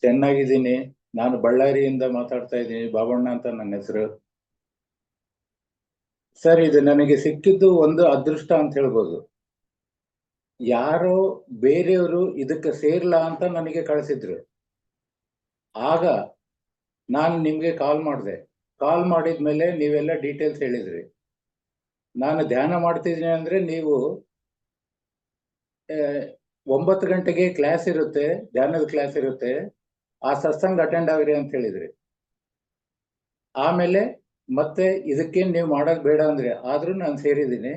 ಚೆನ್ನಾಗಿದ್ದೀನಿ. ನಾನು ಬಳ್ಳಾರಿಯಿಂದ ಮಾತಾಡ್ತಾ ಇದ್ದೀನಿ. ಬಾಬಣ್ಣ ಅಂತ ನನ್ನ ಹೆಸರು. ಸರ್, ಇದು ನನಗೆ ಸಿಕ್ಕಿದ್ದು ಒಂದು ಅದೃಷ್ಟ ಅಂತ ಹೇಳ್ಬೋದು. ಯಾರೋ ಬೇರೆಯವರು ಇದಕ್ಕೆ ಸೇರ್ಲಾ ಅಂತ ನನಗೆ ಕಳಿಸಿದ್ರು. ಆಗ ನಾನು ನಿಮ್ಗೆ ಕಾಲ್ ಮಾಡಿದೆ. ಕಾಲ್ ಮಾಡಿದ್ಮೇಲೆ ನೀವೆಲ್ಲ ಡೀಟೇಲ್ಸ್ ಹೇಳಿದ್ರಿ. ನಾನು ಧ್ಯಾನ ಮಾಡ್ತಿದ್ದೀನಿ ಅಂದ್ರೆ ನೀವು 9 ಗಂಟೆಗೆ ಕ್ಲಾಸ್ ಇರುತ್ತೆ, ಧ್ಯಾನದ ಕ್ಲಾಸ್ ಇರುತ್ತೆ, ಆ ಸತ್ಸಂಗ ಅಟೆಂಡ್ ಆಗ್ರಿ ಅಂತ ಹೇಳಿದ್ರಿ. ಆಮೇಲೆ ಮತ್ತೆ ಇದಕ್ಕೇನು ನೀವು ಮಾಡೋದು ಬೇಡ ಅಂದ್ರೆ ಆದ್ರೂ ನಾನು ಸೇರಿದ್ದೀನಿ.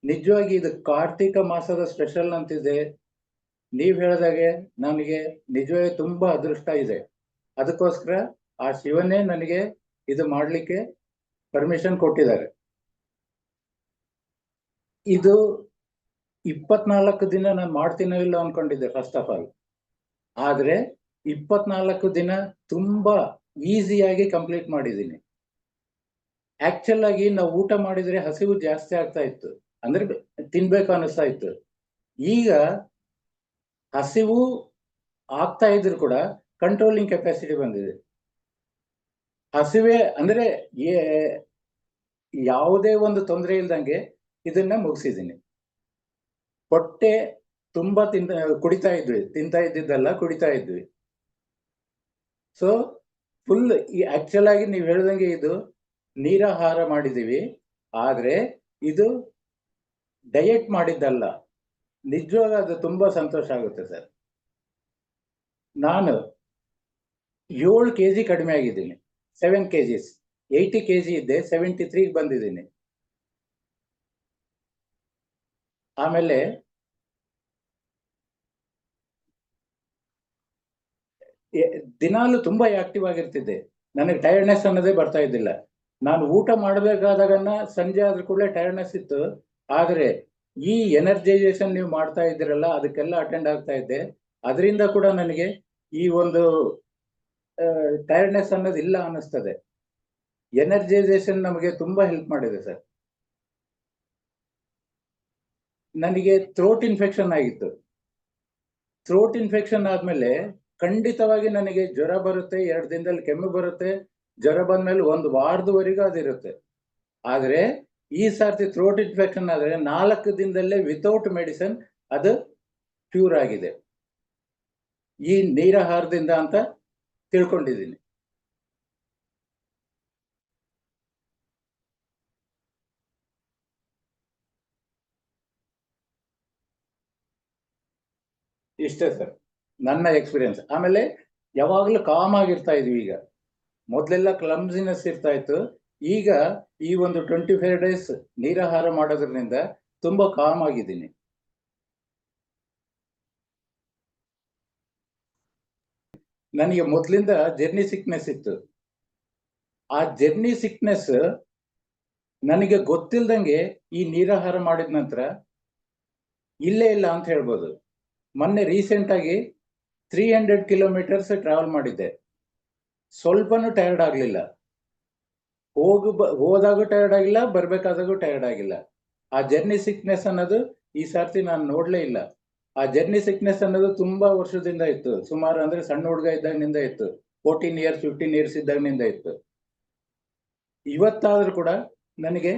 ನಿಜವಾಗಿ ಇದು ಕಾರ್ತಿಕ ಮಾಸದ ಸ್ಪೆಷಲ್ ಅಂತಿದೆ. ನೀವು ಹೇಳಿದಾಗೆ ನನಗೆ ನಿಜವಾಗಿ ತುಂಬಾ ಅದೃಷ್ಟ ಇದೆ. ಅದಕ್ಕೋಸ್ಕರ ಆ ಶಿವನೇ ನನಗೆ ಇದು ಮಾಡ್ಲಿಕ್ಕೆ ಪರ್ಮಿಷನ್ ಕೊಟ್ಟಿದ್ದಾರೆ. ಇದು 24 ದಿನ ನಾನು ಮಾಡ್ತೀನೋ ಇಲ್ಲ ಅನ್ಕೊಂಡಿದ್ದೆ ಫಸ್ಟ್ ಆಫ್ ಆಲ್. ಆದ್ರೆ 24 ದಿನ ತುಂಬಾ ಈಸಿಯಾಗಿ ಕಂಪ್ಲೀಟ್ ಮಾಡಿದ್ದೀನಿ. ಆಕ್ಚುಲ್ ಆಗಿ ನಾವು ಊಟ ಮಾಡಿದ್ರೆ ಹಸಿವು ಜಾಸ್ತಿ ಆಗ್ತಾ ಇತ್ತು, ಅಂದ್ರೆ ತಿನ್ಬೇಕು ಅನಿಸ್ತಾ ಇತ್ತು. ಈಗ ಹಸಿವು ಆಗ್ತಾ ಇದ್ರು ಕೂಡ ಕಂಟ್ರೋಲಿಂಗ್ ಕೆಪಾಸಿಟಿ ಬಂದಿದೆ. ಹಸಿವೆ ಅಂದ್ರೆ ಯಾವುದೇ ಒಂದು ತೊಂದರೆ ಇಲ್ದಂಗೆ ಇದನ್ನ ಮುಗಿಸಿದ್ದೀನಿ. ಹೊಟ್ಟೆ ತುಂಬಾ ಕುಡಿತಾ ಇದ್ವಿ, ತಿಂತಾ ಇದ್ದಿದ್ದಲ್ಲ, ಕುಡಿತಾ ಇದ್ವಿ. ಸೊ ಫುಲ್ ಆಕ್ಚುಲ್ ಆಗಿ ನೀವು ಹೇಳ್ದಂಗೆ ಇದು ನೀರಾಹಾರ ಮಾಡಿದೀವಿ, ಆದ್ರೆ ಇದು ಡಯಟ್ ಮಾಡಿದ್ದಲ್ಲ. ನಿಜವಾಗ ಅದು ತುಂಬಾ ಸಂತೋಷ ಆಗುತ್ತೆ ಸರ್. ನಾನು 7 kg ಕಡಿಮೆ ಆಗಿದ್ದೀನಿ. 7 kgs. 80 kg ಇದ್ದೆ, 73 ಬಂದಿದ್ದೀನಿ. ಆಮೇಲೆ ದಿನಾಲು ತುಂಬಾ ಆಕ್ಟಿವ್ ಆಗಿರ್ತಿದ್ದೆ. ನನಗೆ ಟೈರ್ಡ್ನೆಸ್ ಅನ್ನೋದೇ ಬರ್ತಾ ಇದ್ದಿಲ್ಲ. ನಾನು ಊಟ ಮಾಡಬೇಕಾದಾಗನ್ನ ಸಂಜೆ ಆದ್ರೂ ಕೂಡ ಟೈರ್ಡ್ನೆಸ್ ಇತ್ತು. ಆದ್ರೆ ಈ ಎನರ್ಜೈಸೇಷನ್ ನೀವು ಮಾಡ್ತಾ ಇದ್ದೀರಲ್ಲ, ಅದಕ್ಕೆಲ್ಲ ಅಟೆಂಡ್ ಆಗ್ತಾ ಇದ್ದೆ. ಅದರಿಂದ ಕೂಡ ನನಗೆ ಈ ಒಂದು ಟೈರ್ಡ್ನೆಸ್ ಅನ್ನೋದು ಇಲ್ಲ ಅನ್ನಿಸ್ತದೆ. ಎನರ್ಜೈಸೇಷನ್ ನಮಗೆ ತುಂಬಾ ಹೆಲ್ಪ್ ಮಾಡಿದೆ ಸರ್. ನನಗೆ ಥ್ರೋಟ್ ಇನ್ಫೆಕ್ಷನ್ ಆಗಿತ್ತು. ಥ್ರೋಟ್ ಇನ್ಫೆಕ್ಷನ್ ಆದ್ಮೇಲೆ ಖಂಡಿತವಾಗಿ ನನಗೆ ಜ್ವರ ಬರುತ್ತೆ, 2 ದಿನದಲ್ಲಿ ಕೆಮ್ಮು ಬರುತ್ತೆ. ಜ್ವರ ಬಂದ್ಮೇಲೆ 1 ವಾರದವರೆಗೂ ಅದಿರುತ್ತೆ. ಆದ್ರೆ ಈ ಸರ್ತಿ ಥ್ರೋಟ್ ಇನ್ಫೆಕ್ಷನ್ ಆದ್ರೆ 4 ದಿನದಲ್ಲೇ ವಿತೌಟ್ ಮೆಡಿಸಿನ್ ಅದು ಕ್ಯೂರ್ ಆಗಿದೆ, ಈ ನೀರಾಹಾರದಿಂದ ಅಂತ ತಿಳ್ಕೊಂಡಿದ್ದೀನಿ. ಇಷ್ಟೇ ಸರ್ ನನ್ನ ಎಕ್ಸ್ಪೀರಿಯನ್ಸ್. ಆಮೇಲೆ ಯಾವಾಗ್ಲೂ ಕಾಮ್ ಆಗಿರ್ತಾ ಇದ್ವಿ. ಈಗ ಮೊದಲೆಲ್ಲ ಕ್ಲಮ್ಸಿನೆಸ್ ಇರ್ತಾ ಇತ್ತು. ಈಗ ಈ ಒಂದು 25 ಡೇಸ್ ನೀರಾಹಾರ ಮಾಡೋದ್ರಿಂದ ತುಂಬಾ ಕಾಮ್ ಆಗಿದ್ದೀನಿ. ನನಗೆ ಮೊದಲಿಂದ ಜರ್ನಿ ಸಿಕ್ನೆಸ್ ಇತ್ತು. ಆ ಜರ್ನಿ ಸಿಕ್ನೆಸ್ ನನಗೆ ಗೊತ್ತಿಲ್ದಂಗೆ ಈ ನೀರಾಹಾರ ಮಾಡಿದ ನಂತರ ಇಲ್ಲೇ ಇಲ್ಲ ಅಂತ ಹೇಳ್ಬೋದು. ಮೊನ್ನೆ ರೀಸೆಂಟ್ ಆಗಿ 300 ಕಿಲೋಮೀಟರ್ಸ್ ಟ್ರಾವೆಲ್ ಮಾಡಿದ್ದೆ. ಸ್ವಲ್ಪನೂ ಟಯರ್ಡ್ ಆಗ್ಲಿಲ್ಲ. ಹೋದಾಗೂ ಟಯರ್ಡ್ ಆಗಿಲ್ಲ, ಬರ್ಬೇಕಾದಾಗೂ ಟಯರ್ಡ್ ಆಗಿಲ್ಲ. ಆ ಜರ್ನಿ ಸಿಕ್ನೆಸ್ ಅನ್ನೋದು ಈ ಸರ್ತಿ ನಾನು ನೋಡ್ಲೇ ಇಲ್ಲ. ಆ ಜರ್ನಿ ಸಿಕ್ನೆಸ್ ಅನ್ನೋದು ತುಂಬಾ ವರ್ಷದಿಂದ ಇತ್ತು. ಸುಮಾರು ಅಂದ್ರೆ ಸಣ್ಣ ಹುಡುಗ ಇದ್ದಾಗಿನಿಂದ ಇತ್ತು. 14 ಇಯರ್ಸ್ 15 ಇಯರ್ಸ್ ಇದ್ದಾಗಿನಿಂದ ಇತ್ತು. ಇವತ್ತಾದ್ರೂ ಕೂಡ ನನಗೆ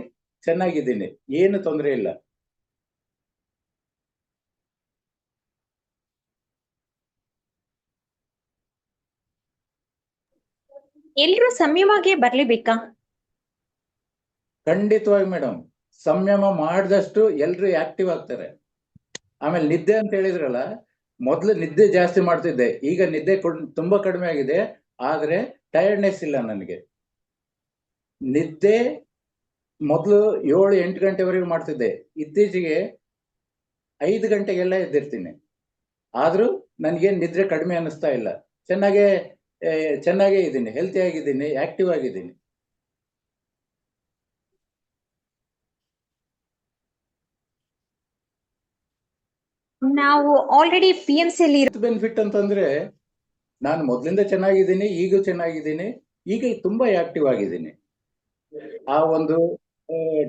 ಚೆನ್ನಾಗಿದ್ದೀನಿ, ಏನು ತೊಂದರೆ ಇಲ್ಲ. ಎಲ್ರೂ ಸಂಯಮವಾಗಿ ಬರ್ಲೇಬೇಕಾ? ಖಂಡಿತವಾಗಿ ಮೇಡಮ್, ಸಂಯಮ ಮಾಡಿದಷ್ಟು ಎಲ್ರು ಆಕ್ಟಿವ್ ಆಗ್ತಾರೆ. ಆಮೇಲೆ ನಿದ್ದೆ ಅಂತ ಹೇಳಿದ್ರಲ್ಲ, ಮೊದ್ಲು ನಿದ್ದೆ ಜಾಸ್ತಿ ಮಾಡ್ತಿದ್ದೆ, ಈಗ ನಿದ್ದೆ ತುಂಬಾ ಕಡಿಮೆ ಆಗಿದೆ. ಆದ್ರೆ ಟಯರ್ಡ್ನೆಸ್ ಇಲ್ಲ ನನಗೆ. ನಿದ್ದೆ ಮೊದಲು 7-8 ಗಂಟೆವರೆಗೂ ಮಾಡ್ತಿದ್ದೆ, ಇತ್ತೀಚೆಗೆ 5 ಗಂಟೆಗೆಲ್ಲ ಎದ್ದಿರ್ತೀನಿ. ಆದ್ರೂ ನನಗೆ ನಿದ್ರೆ ಕಡಿಮೆ ಅನ್ನಿಸ್ತಾ ಇಲ್ಲ. ಚೆನ್ನಾಗೇ ಇದ್ದೀನಿ, ಹೆಲ್ತಿ ಆಗಿದ್ದೀನಿ, ಆಕ್ಟಿವ್ ಆಗಿದ್ದೀನಿ. ನಾವು ಆಲ್ರೆಡಿ PMC ಅಲ್ಲಿ ಬೆನಿಫಿಟ್ ಅಂತಂದ್ರೆ ನಾನು ಮೊದಲಿಂದ ಚೆನ್ನಾಗಿದ್ದೀನಿ, ಈಗ ಚೆನ್ನಾಗಿದ್ದೀನಿ, ಈಗ ತುಂಬಾ ಆಕ್ಟಿವ್ ಆಗಿದ್ದೀನಿ. ಆ ಒಂದು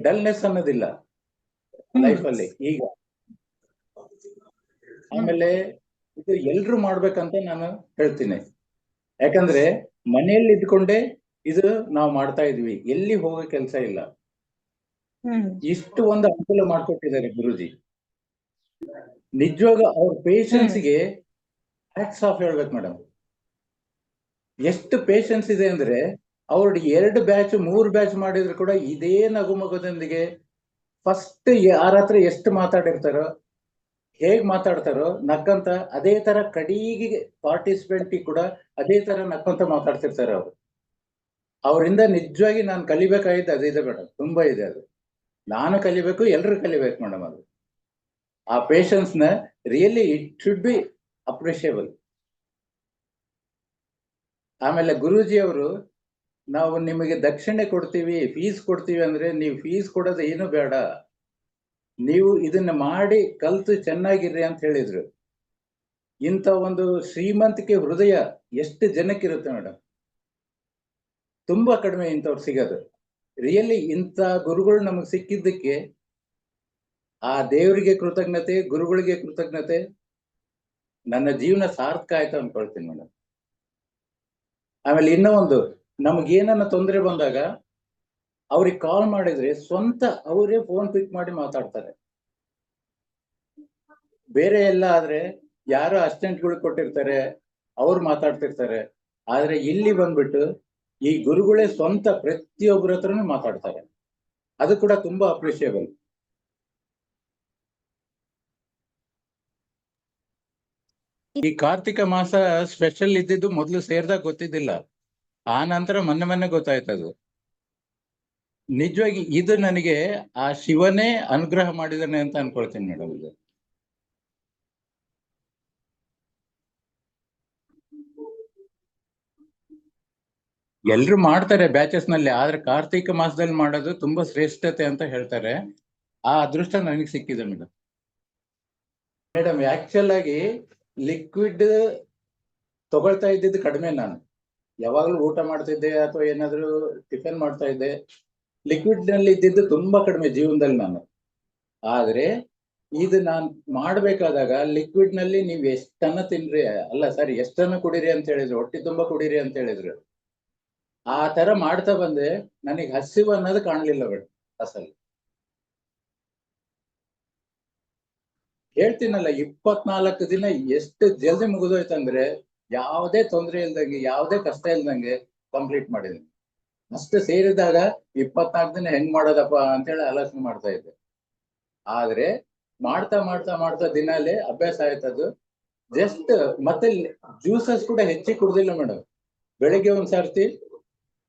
ಡಲ್ನೆಸ್ ಅನ್ನೋದಿಲ್ಲ ಲೈಫ್ ಅಲ್ಲಿ ಈಗ. ಆಮೇಲೆ ಇದು ಎಲ್ರು ಮಾಡ್ಬೇಕಂತ ನಾನು ಹೇಳ್ತೀನಿ. ಯಾಕಂದ್ರೆ ಮನೆಯಲ್ಲಿ ಇದ್ಕೊಂಡೇ ಇದು ನಾವು ಮಾಡ್ತಾ ಇದ್ವಿ, ಎಲ್ಲಿ ಹೋಗೋ ಕೆಲಸ ಇಲ್ಲ. ಇಷ್ಟು ಒಂದು ಅನುಕೂಲ ಮಾಡ್ಕೊಟ್ಟಿದ್ದಾರೆ ಗುರುಜಿ. ನಿಜವಾಗ ಅವ್ರ ಪೇಷನ್ಸ್ಗೆ ಹ್ಯಾಟ್ಸ್ ಆಫ್ ಹೇಳ್ಬೇಕು ಮೇಡಮ್. ಎಷ್ಟು ಪೇಷನ್ಸ್ ಇದೆ ಅಂದ್ರೆ ಅವ್ರಿಗೆ 2 ಬ್ಯಾಚ್ 3 ಬ್ಯಾಚ್ ಮಾಡಿದ್ರು ಕೂಡ ಇದೇ ನಗುಮಗದೊಂದಿಗೆ ಫಸ್ಟ್ ಯಾರ ಹತ್ರ ಎಷ್ಟು ಮಾತಾಡಿರ್ತಾರೋ, ಹೇಗ್ ಮಾತಾಡ್ತಾರೋ ನಕ್ಕಂತ, ಅದೇ ತರ ಕಡೀಗೆ ಪಾರ್ಟಿಸಿಪೆಂಟ್ ಕೂಡ ಅದೇ ತರ ನಕ್ಕಂತ ಮಾತಾಡ್ತಿರ್ತಾರೆ ಅವರು. ಅವರಿಂದ ನಿಜವಾಗಿ ನಾನು ಕಲಿಬೇಕಾಗಿದ್ದು ಅದಿದೆ ಮೇಡಮ್, ತುಂಬಾ ಇದೆ ಅದು. ನಾನು ಕಲಿಬೇಕು, ಎಲ್ರು ಕಲಿಬೇಕು ಮೇಡಮ್. ಅದು ಆ ಪೇಷನ್ಸ್ ನ really it should be appreciable. ಆಮೇಲೆ ಗುರೂಜಿ ಅವರು, ನಾವು ನಿಮಗೆ ದಕ್ಷಿಣೆ ಕೊಡ್ತೀವಿ, ಫೀಸ್ ಕೊಡ್ತೀವಿ ಅಂದ್ರೆ ನೀವು ಫೀಸ್ ಕೊಡೋದು ಏನು ಬೇಡ, ನೀವು ಇದನ್ನ ಮಾಡಿ ಕಲ್ತು ಚೆನ್ನಾಗಿರ್ರಿ ಅಂತ ಹೇಳಿದ್ರು. ಇಂಥ ಒಂದು ಶ್ರೀಮಂತಿಕೆ ಹೃದಯ ಎಷ್ಟು ಜನಕ್ಕಿರುತ್ತೆ ಮೇಡಮ್? ತುಂಬಾ ಕಡಿಮೆ ಇಂಥವ್ರು ಸಿಗೋದು. ರಿಯಲಿ ಇಂಥ ಗುರುಗಳು ನಮಗೆ ಸಿಕ್ಕಿದ್ದಕ್ಕೆ ಆ ದೇವರಿಗೆ ಕೃತಜ್ಞತೆ, ಗುರುಗಳಿಗೆ ಕೃತಜ್ಞತೆ. ನನ್ನ ಜೀವನ ಸಾರ್ಥಕ ಆಯ್ತು ಅನ್ಕೊಳ್ತೀನಿ ಮೇಡಮ್. ಆಮೇಲೆ ಇನ್ನೂ ಒಂದು, ನಮಗೇನನ್ನ ತೊಂದರೆ ಬಂದಾಗ ಅವ್ರಿಗೆ ಕಾಲ್ ಮಾಡಿದ್ರೆ ಸ್ವಂತ ಅವರೇ ಫೋನ್ ಪಿಕ್ ಮಾಡಿ ಮಾತಾಡ್ತಾರೆ. ಬೇರೆ ಎಲ್ಲ ಆದ್ರೆ ಯಾರೋ ಅಸಿಸ್ಟೆಂಟ್ಗಳು ಕೊಟ್ಟಿರ್ತಾರೆ, ಅವ್ರು ಮಾತಾಡ್ತಿರ್ತಾರೆ. ಆದ್ರೆ ಇಲ್ಲಿ ಬಂದ್ಬಿಟ್ಟು ಈ ಗುರುಗಳೇ ಸ್ವಂತ ಪ್ರತಿಯೊಬ್ಬರ ಹತ್ರನೂ ಮಾತಾಡ್ತಾರೆ. ಅದು ಕೂಡ ತುಂಬಾ ಅಪ್ರಿಷಿಯಬಲ್. ಈ ಕಾರ್ತಿಕ ಮಾಸ ಸ್ಪೆಷಲ್ ಇದ್ದಿದ್ದು ಮೊದಲು ಸೇರಿದಾಗ ಗೊತ್ತಿದ್ದಿಲ್ಲ, ಆ ನಂತರ ಮೊನ್ನೆ ಗೊತ್ತಾಯ್ತದು. ನಿಜವಾಗಿ ಇದು ನನಗೆ ಆ ಶಿವನೇ ಅನುಗ್ರಹ ಮಾಡಿದಾನೆ ಅಂತ ಅನ್ಕೊಳ್ತೀನಿ ಮೇಡಮ್. ಇದು ಎಲ್ರು ಮಾಡ್ತಾರೆ ಬ್ಯಾಚಸ್ ನಲ್ಲಿ, ಆದ್ರೆ ಕಾರ್ತಿಕ ಮಾಸದಲ್ಲಿ ಮಾಡೋದು ತುಂಬಾ ಶ್ರೇಷ್ಠತೆ ಅಂತ ಹೇಳ್ತಾರೆ. ಆ ಅದೃಷ್ಟ ನನಗೆ ಸಿಕ್ಕಿದೆ ಮೇಡಮ್. ಮೇಡಮ್ ಆಕ್ಚುಲ್ ಆಗಿ ಲಿಕ್ವಿಡ್ ತಗೊಳ್ತಾ ಇದ್ದಿದ್ದು ಕಡಿಮೆ. ನಾನು ಯಾವಾಗ್ಲೂ ಊಟ ಮಾಡ್ತಿದ್ದೆ ಅಥವಾ ಏನಾದ್ರು ಟಿಫನ್ ಮಾಡ್ತಾ ಇದ್ದೆ, ಲಿಕ್ವಿಡ್ ನಲ್ಲಿ ಇದ್ದಿದ್ದು ತುಂಬಾ ಕಡಿಮೆ ಜೀವನದಲ್ಲಿ ನಾನು. ಆದ್ರೆ ಇದು ನಾನು ಮಾಡ್ಬೇಕಾದಾಗ ಲಿಕ್ವಿಡ್ ನಲ್ಲಿ ನೀವು ಎಷ್ಟನ್ನ ತಿನ್ರಿ, ಅಲ್ಲ ಸರಿ ಎಷ್ಟನ್ನ ಕುಡೀರಿ ಅಂತ ಹೇಳಿದ್ರು, ಹೊಟ್ಟೆ ತುಂಬಾ ಕುಡೀರಿ ಅಂತ ಹೇಳಿದ್ರು. ಆ ತರ ಮಾಡ್ತಾ ಬಂದೆ, ನನಗೆ ಹಸಿವು ಅನ್ನೋದು ಕಾಣ್ಲಿಲ್ಲ ಬೇಡ ಅಸಲು. ಹೇಳ್ತೀನಲ್ಲ, 24 ದಿನ ಎಷ್ಟು ಜಲ್ದಿ ಮುಗಿದೋಯ್ತಂದ್ರೆ ಯಾವುದೇ ತೊಂದರೆ ಇಲ್ದಂಗೆ, ಯಾವುದೇ ಕಷ್ಟ ಇಲ್ದಂಗೆ ಕಂಪ್ಲೀಟ್ ಮಾಡಿದ್ದೀನಿ. ಅಷ್ಟು ಸೇರಿದಾಗ 24 ದಿನ ಹೆಂಗ್ ಮಾಡೋದಪ್ಪ ಅಂತೇಳಿ ಆಲೋಚನೆ ಮಾಡ್ತಾ ಇದ್ದೆ. ಆದ್ರೆ ಮಾಡ್ತಾ ಮಾಡ್ತಾ ಮಾಡ್ತಾ ದಿನಾಲೇ ಅಭ್ಯಾಸ ಆಯ್ತದು. ಜಸ್ಟ್ ಮತ್ತೆ ಜ್ಯೂಸಸ್ ಕೂಡ ಹೆಚ್ಚಿಗೆ ಕುಡ್ದಿಲ್ಲ ಮೇಡಮ್. ಬೆಳಿಗ್ಗೆ ಒಂದ್ಸರ್ತಿ,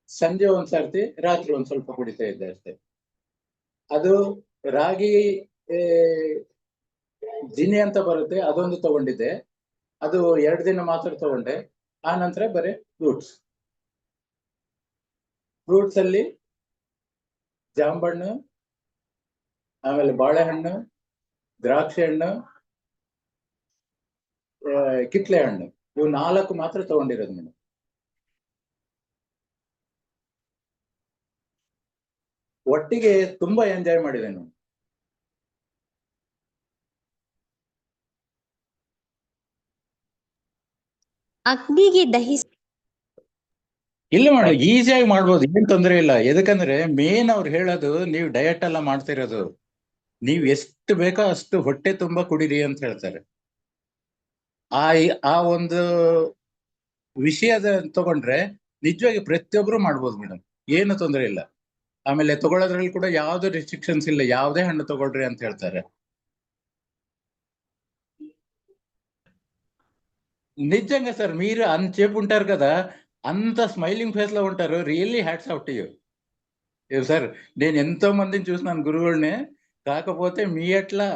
ಸಂಜೆ ಒಂದ್ಸರ್ತಿ, ರಾತ್ರಿ ಒಂದ್ ಸ್ವಲ್ಪ ಕುಡಿತಾ ಇದ್ದೆ ಅಷ್ಟೇ. ಅದು ರಾಗಿ ಜಿನಿ ಅಂತ ಬರುತ್ತೆ, ಅದೊಂದು ತಗೊಂಡಿದ್ದೆ. ಅದು 2 ದಿನ ಮಾತ್ರ ತಗೊಂಡೆ. ಆ ನಂತರ ಬರೀ ಫ್ರೂಟ್ಸ್ ಅಲ್ಲಿ ಜಾಂಬಣ್ಣು, ಆಮೇಲೆ ಬಾಳೆಹಣ್ಣು, ದ್ರಾಕ್ಷಿ ಹಣ್ಣು, ಕಿತ್ಲೆ ಹಣ್ಣು, ಇವು 4 ಮಾತ್ರ ತಗೊಂಡಿರೋದು ಮೇಡಮ್. ಒಟ್ಟಿಗೆ ತುಂಬಾ ಎಂಜಾಯ್ ಮಾಡಿದೆ ನಾನು. ಅಗ್ನಿಗೆ ದಹಿಸಿ ಇಲ್ಲ ಮೇಡಮ್, ಈಸಿಯಾಗಿ ಮಾಡ್ಬೋದು, ಏನ್ ತೊಂದರೆ ಇಲ್ಲ. ಎದಕ್ಕಂದ್ರೆ ಮೇನ್ ಅವ್ರು ಹೇಳೋದು, ನೀವು ಡಯಟ್ ಎಲ್ಲ ಮಾಡ್ತಿರೋದು, ನೀವ್ ಎಷ್ಟು ಬೇಕೋ ಅಷ್ಟು ಹೊಟ್ಟೆ ತುಂಬಾ ಕುಡೀರಿ ಅಂತ ಹೇಳ್ತಾರೆ. ಆ ಒಂದು ವಿಷಯದ ತಗೊಂಡ್ರೆ ನಿಜವಾಗಿ ಪ್ರತಿಯೊಬ್ರು ಮಾಡ್ಬೋದು ಮೇಡಮ್, ಏನು ತೊಂದರೆ ಇಲ್ಲ. ಆಮೇಲೆ ತಗೊಳ್ಳೋದ್ರಲ್ಲಿ ಕೂಡ ಯಾವ್ದು ರೆಸ್ಟ್ರಿಕ್ಷನ್ಸ್ ಇಲ್ಲ, ಯಾವುದೇ ಹಣ್ಣು ತಗೊಳ್ರಿ ಅಂತ ಹೇಳ್ತಾರೆ. నిజంగా సార్, మీరు అంతసేపు ఉంటారు కదా, అంత స్మైలింగ్ ఫేస్ లో ఉంటారు. Really hats off to you sir. నేను ఎంతో మందిని చూసినాను గురువుల్ని. కాకపోతే మీ ఎట్లా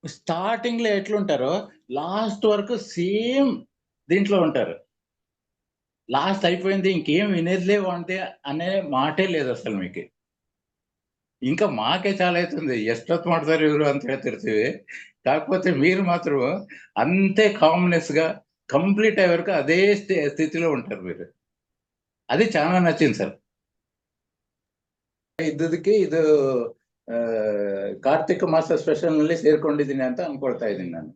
స్టార్టింగ్ లో ఎట్లుంటారో లాస్ట్ వరకు సేమ్ దీంట్లో ఉంటారు. లాస్ట్ అయిపోయింది ఇంకేం వినేదిలేవు అంటే అనే మాటే లేదు అసలు మీకు. ఇంకా మాకే చాలా అవుతుంది, ఎಷ್ಟొತ್ತು ಮಾಡ್ತಾರೆ ಇವರು ಅಂತ ಹೇಳ್ತಿರ್ತೀವಿ. కాకపోతే మీరు మాత్రం అంతే కామ్నెస్ గా కంప్లీట్ అయ్యే వరకు అదే స్థితిలో ఉంటారు మీరు. అది చాలా నచ్చింది సార్. ಇದ್ದದಕ್ಕೆ ಇದು ಕಾರ್ತಿಕ ಮಾಸ ಸ್ಪೆಷಲ್ ನಲ್ಲಿ ಸೇರ್ಕೊಂಡಿದ್ದೀನಿ ಅಂತ ಅನ್ಕೊಳ್ತಾ ಇದ್ದೀನಿ ನಾನು.